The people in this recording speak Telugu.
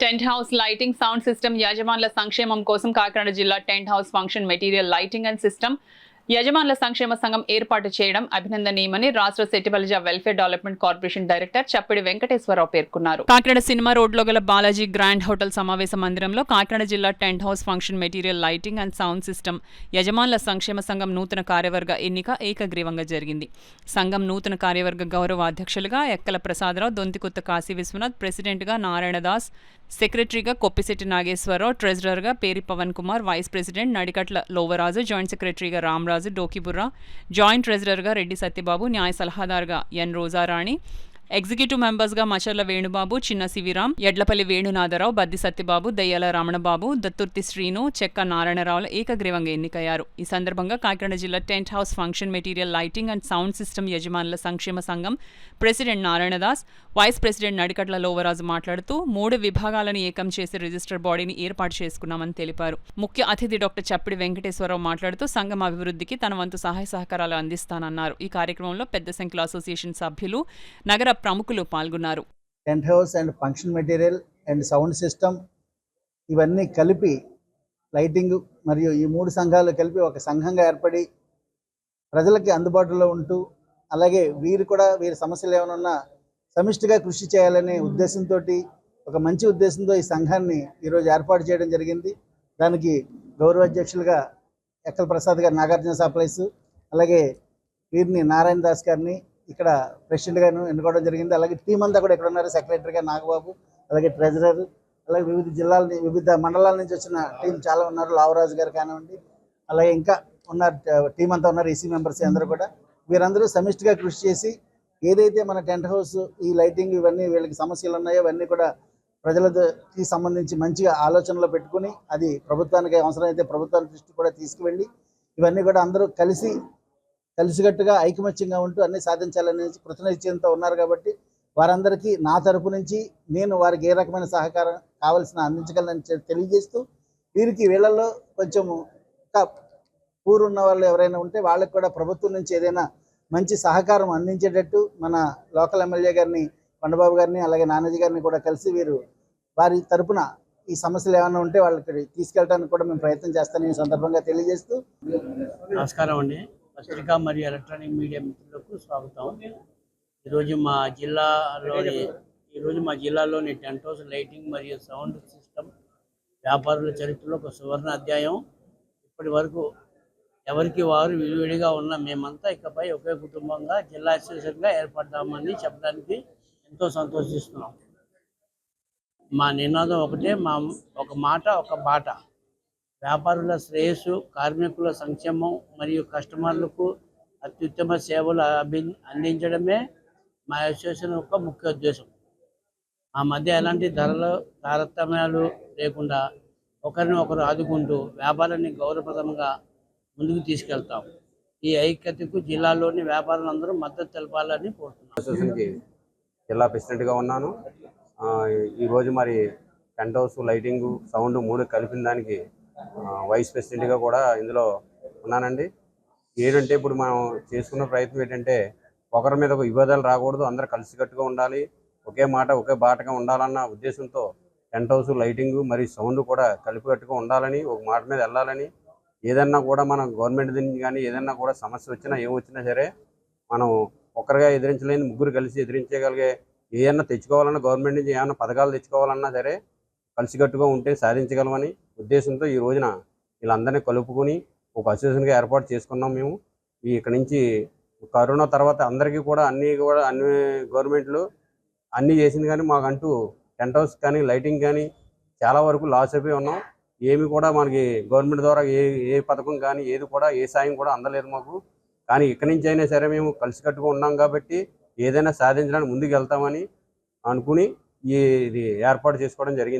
Tent house lighting sound system యజమానుల సంక్షేమం కోసం కాకినాడ జిల్లా tent house function material lighting and system యజమానుల సంక్షేమ సంఘం ఏర్పాటు చేయడం అభినందనీయమని రాష్ట్ర సెటిబలిజ వెల్ఫేర్ డెవలప్మెంట్ కార్పొరేషన్ డైరెక్టర్ చప్పిడి వెంకటేశ్వరరావు పేర్కొన్నారు. కాకినాడ సినిమా రోడ్లో గల బాలాజీ గ్రాండ్ హోటల్ సమావేశ మందిరంలో కాకినాడ జిల్లా tent house function material lighting and sound system యజమానుల సంక్షేమ సంఘం నూతన కార్యవర్గ ఎన్నిక ఏకగ్రీవంగా జరిగింది. సంఘం నూతన కార్యవర్గ గౌరవ అధ్యక్షులుగా ఎక్కల ప్రసాదరావు, దొంతికొత్త కాశీ విశ్వనాథ్, ప్రెసిడెంట్గా నారాయణదాస్, సెక్రటరీగా కొప్పిశెట్టి నాగేశ్వరరావు, ట్రెజరర్గా Peri Pavan Kumar, vice president Nadikatla Lovaraju, joint సెక్రటరీగా రామరాజు, డోకిబుర్రా, జాయింట్ ట్రెజరర్గా రెడ్డి సత్యబాబు, న్యాయ సలహాదారుగా ఎన్ రోజారాణి, ఎగ్జిక్యూటివ్ మెంబర్స్గా మచర్ల వేణుబాబు, చిన్న శివిరాం, ఎడ్లపల్లి వేణునాథరావు, బద్ది సత్యబాబు, దయ్యాల రమణబాబు, దత్తుర్తి శ్రీను, చెక్క నారాయణరావులు ఏకగ్రీవంగా ఎన్నికయ్యారు. ఈ సందర్భంగా కాకినాడ జిల్లా tent house function material lighting and sound system యజమానుల సంక్షేమ సంఘం president Narayandas, vice president Nadikatla Lovaraju మాట్లాడుతూ 3 విభాగాలను ఏకం చేసి రిజిస్టర్ బాడీని ఏర్పాటు చేసుకున్నామని తెలిపారు. ముఖ్య అతిథి డాక్టర్ చప్పిడి వెంకటేశ్వరరావు మాట్లాడుతూ సంఘం అభివృద్ధికి తన వంతు సహాయ సహకారాలు అందిస్తానన్నారు. ఈ కార్యక్రమంలో పెద్ద సంఖ్యలో అసోసియేషన్ సభ్యులు, నగర ప్రముఖులు పాల్గొన్నారు. Tent house and function material and sound system ఇవన్నీ కలిపి లైటింగ్ మరియు ఈ 3 సంఘాలు కలిపి ఒక సంఘంగా ఏర్పడి ప్రజలకి అందుబాటులో ఉంటూ అలాగే వీరి సమస్యలు ఏమైనా ఉన్నా సమిష్టిగా కృషి చేయాలనే ఉద్దేశంతో ఒక మంచి ఉద్దేశంతో ఈ సంఘాన్ని ఈరోజు ఏర్పాటు చేయడం జరిగింది. దానికి గౌరవ అధ్యక్షులుగా ఎక్కల ప్రసాద్ గారు నాగార్జున సప్లైస్, అలాగే వీరిని నారాయణ దాస్ గారిని ఇక్కడ ప్రెసిడెంట్గాను ఎన్నుకోవడం జరిగింది. అలాగే టీం అంతా కూడా ఇక్కడ ఉన్నారు. సెక్రటరీగా నాగబాబు, అలాగే ట్రెజరర్, అలాగే వివిధ మండలాల నుంచి వచ్చిన టీం చాలా ఉన్నారు. లావరాజు గారు కానివ్వండి, అలాగే ఇంకా ఉన్నారు, టీం అంతా ఉన్నారు. ఈసీ మెంబర్స్ అందరూ కూడా వీరందరూ సమిష్టిగా కృషి చేసి ఏదైతే మన టెంట్ హౌస్ ఈ లైటింగ్ ఇవన్నీ వీళ్ళకి సమస్యలు ఉన్నాయో అవన్నీ కూడా ప్రజలకి సంబంధించి మంచిగా ఆలోచనలో పెట్టుకుని అది ప్రభుత్వానికి అవసరమైతే ప్రభుత్వానికి దృష్టి కూడా తీసుకువెళ్ళి ఇవన్నీ కూడా అందరూ కలిసికట్టుగా ఐకమత్యంగా ఉంటూ అన్ని సాధించాలనే కృతనిశ్చయంతో ఉన్నారు. కాబట్టి వారందరికీ నా తరపు నుంచి నేను వారికి ఏ రకమైన సహకారం కావాల్సిన అందించగలనని తెలియజేస్తూ వీళ్ళల్లో కొంచెం పూర్వున్న వాళ్ళు ఎవరైనా ఉంటే వాళ్ళకి కూడా ప్రభుత్వం నుంచి ఏదైనా మంచి సహకారం అందించేటట్టు మన లోకల్ ఎమ్మెల్యే గారిని, కొండబాబు గారిని, అలాగే నానాజీ గారిని కూడా కలిసి వారి తరపున ఈ సమస్యలు ఏమైనా ఉంటే వాళ్ళకి తీసుకెళ్ళడానికి కూడా మేము ప్రయత్నం చేస్తామని ఈ సందర్భంగా తెలియజేస్తూ. నమస్కారం అండి. పత్రికా మరియు ఎలక్ట్రానిక్ మీడియా మిత్రులకు స్వాగతం. ఈరోజు మా జిల్లాలోని టెంట్ హౌస్ లైటింగ్ మరియు సౌండ్ సిస్టమ్ వ్యాపారుల చరిత్రలో ఒక సువర్ణ అధ్యాయం. ఇప్పటి వరకు ఎవరికి వారు విడివిడిగా ఉన్న మేమంతా ఇకపై ఒకే కుటుంబంగా జిల్లా అసోసియేషన్గా ఏర్పడ్డామని చెప్పడానికి ఎంతో సంతోషిస్తున్నాం. మా నినాదం ఒకటే, ఒక మాట ఒక బాట. వ్యాపారుల శ్రేయస్సు, కార్మికుల సంక్షేమం మరియు కస్టమర్లకు అత్యుత్తమ సేవలు అందించడమే మా అసోసియేషన్ యొక్క ముఖ్య ఉద్దేశం. మా మధ్య ఎలాంటి తారతమ్యాలు లేకుండా ఒకరిని ఒకరు ఆదుకుంటూ వ్యాపారాన్ని గౌరవప్రదంగా ముందుకు తీసుకెళ్తాం. ఈ ఐక్యతకు జిల్లాలోని వ్యాపారులందరూ మద్దతు తెలపాలని కోరుతున్నాను. అసోసియేషన్కి జిల్లా ప్రెసిడెంట్గా ఉన్నాను. ఈరోజు మరి టెంట్ హౌస్ లైటింగ్ సౌండ్ 3 కలిపిన దానికి వైస్ ప్రెసిడెంట్గా కూడా ఇందులో ఉన్నానండి. ఏంటంటే ఇప్పుడు మనం చేసుకున్న ప్రయత్నం ఏంటంటే ఒకరి మీద ఒక విభేదాలు రాకూడదు, అందరూ కలిసికట్టుగా ఉండాలి, ఒకే మాట ఒకే బాటగా ఉండాలన్న ఉద్దేశంతో టెంట్ హౌస్ లైటింగ్ మరియు సౌండ్ కూడా కలిపికట్టుగా ఉండాలని, ఒక మాట మీద వెళ్ళాలని, ఏదన్నా కూడా మనం గవర్నమెంట్ నుంచి కానీ ఏదన్నా కూడా సమస్య వచ్చినా ఏమొచ్చినా సరే మనం ఒక్కరిగా ఎదిరించలేని 3 కలిసి ఎదిరించగలిగే ఏదన్నా తెచ్చుకోవాలన్నా గవర్నమెంట్ నుంచి ఏమైనా పథకాలు తెచ్చుకోవాలన్నా సరే కలిసికట్టుగా ఉంటే సాధించగలమని ఉద్దేశంతో ఈ రోజున వీళ్ళందరినీ కలుపుకొని ఒక అసోసియేషన్గా ఏర్పాటు చేసుకున్నాం. మేము ఇక్కడ నుంచి కరోనా తర్వాత అందరికీ కూడా అన్ని గవర్నమెంట్లు అన్నీ చేసింది, కానీ మాకంటూ టెంట్ హౌస్ కానీ లైటింగ్ కానీ చాలా వరకు లాస్ అయిపోయి ఉన్నాం. ఏమి కూడా మనకి గవర్నమెంట్ ద్వారా ఏ పథకం కానీ ఏది కూడా ఏ సాయం కూడా అందలేదు మాకు. కానీ ఇక్కడి నుంచి అయినా సరే మేము కలిసికట్టుగా ఉన్నాం కాబట్టి ఏదైనా సాధించడానికి ముందుకు వెళ్తామని అనుకుని ఇది ఏర్పాటు చేసుకోవడం జరిగింది.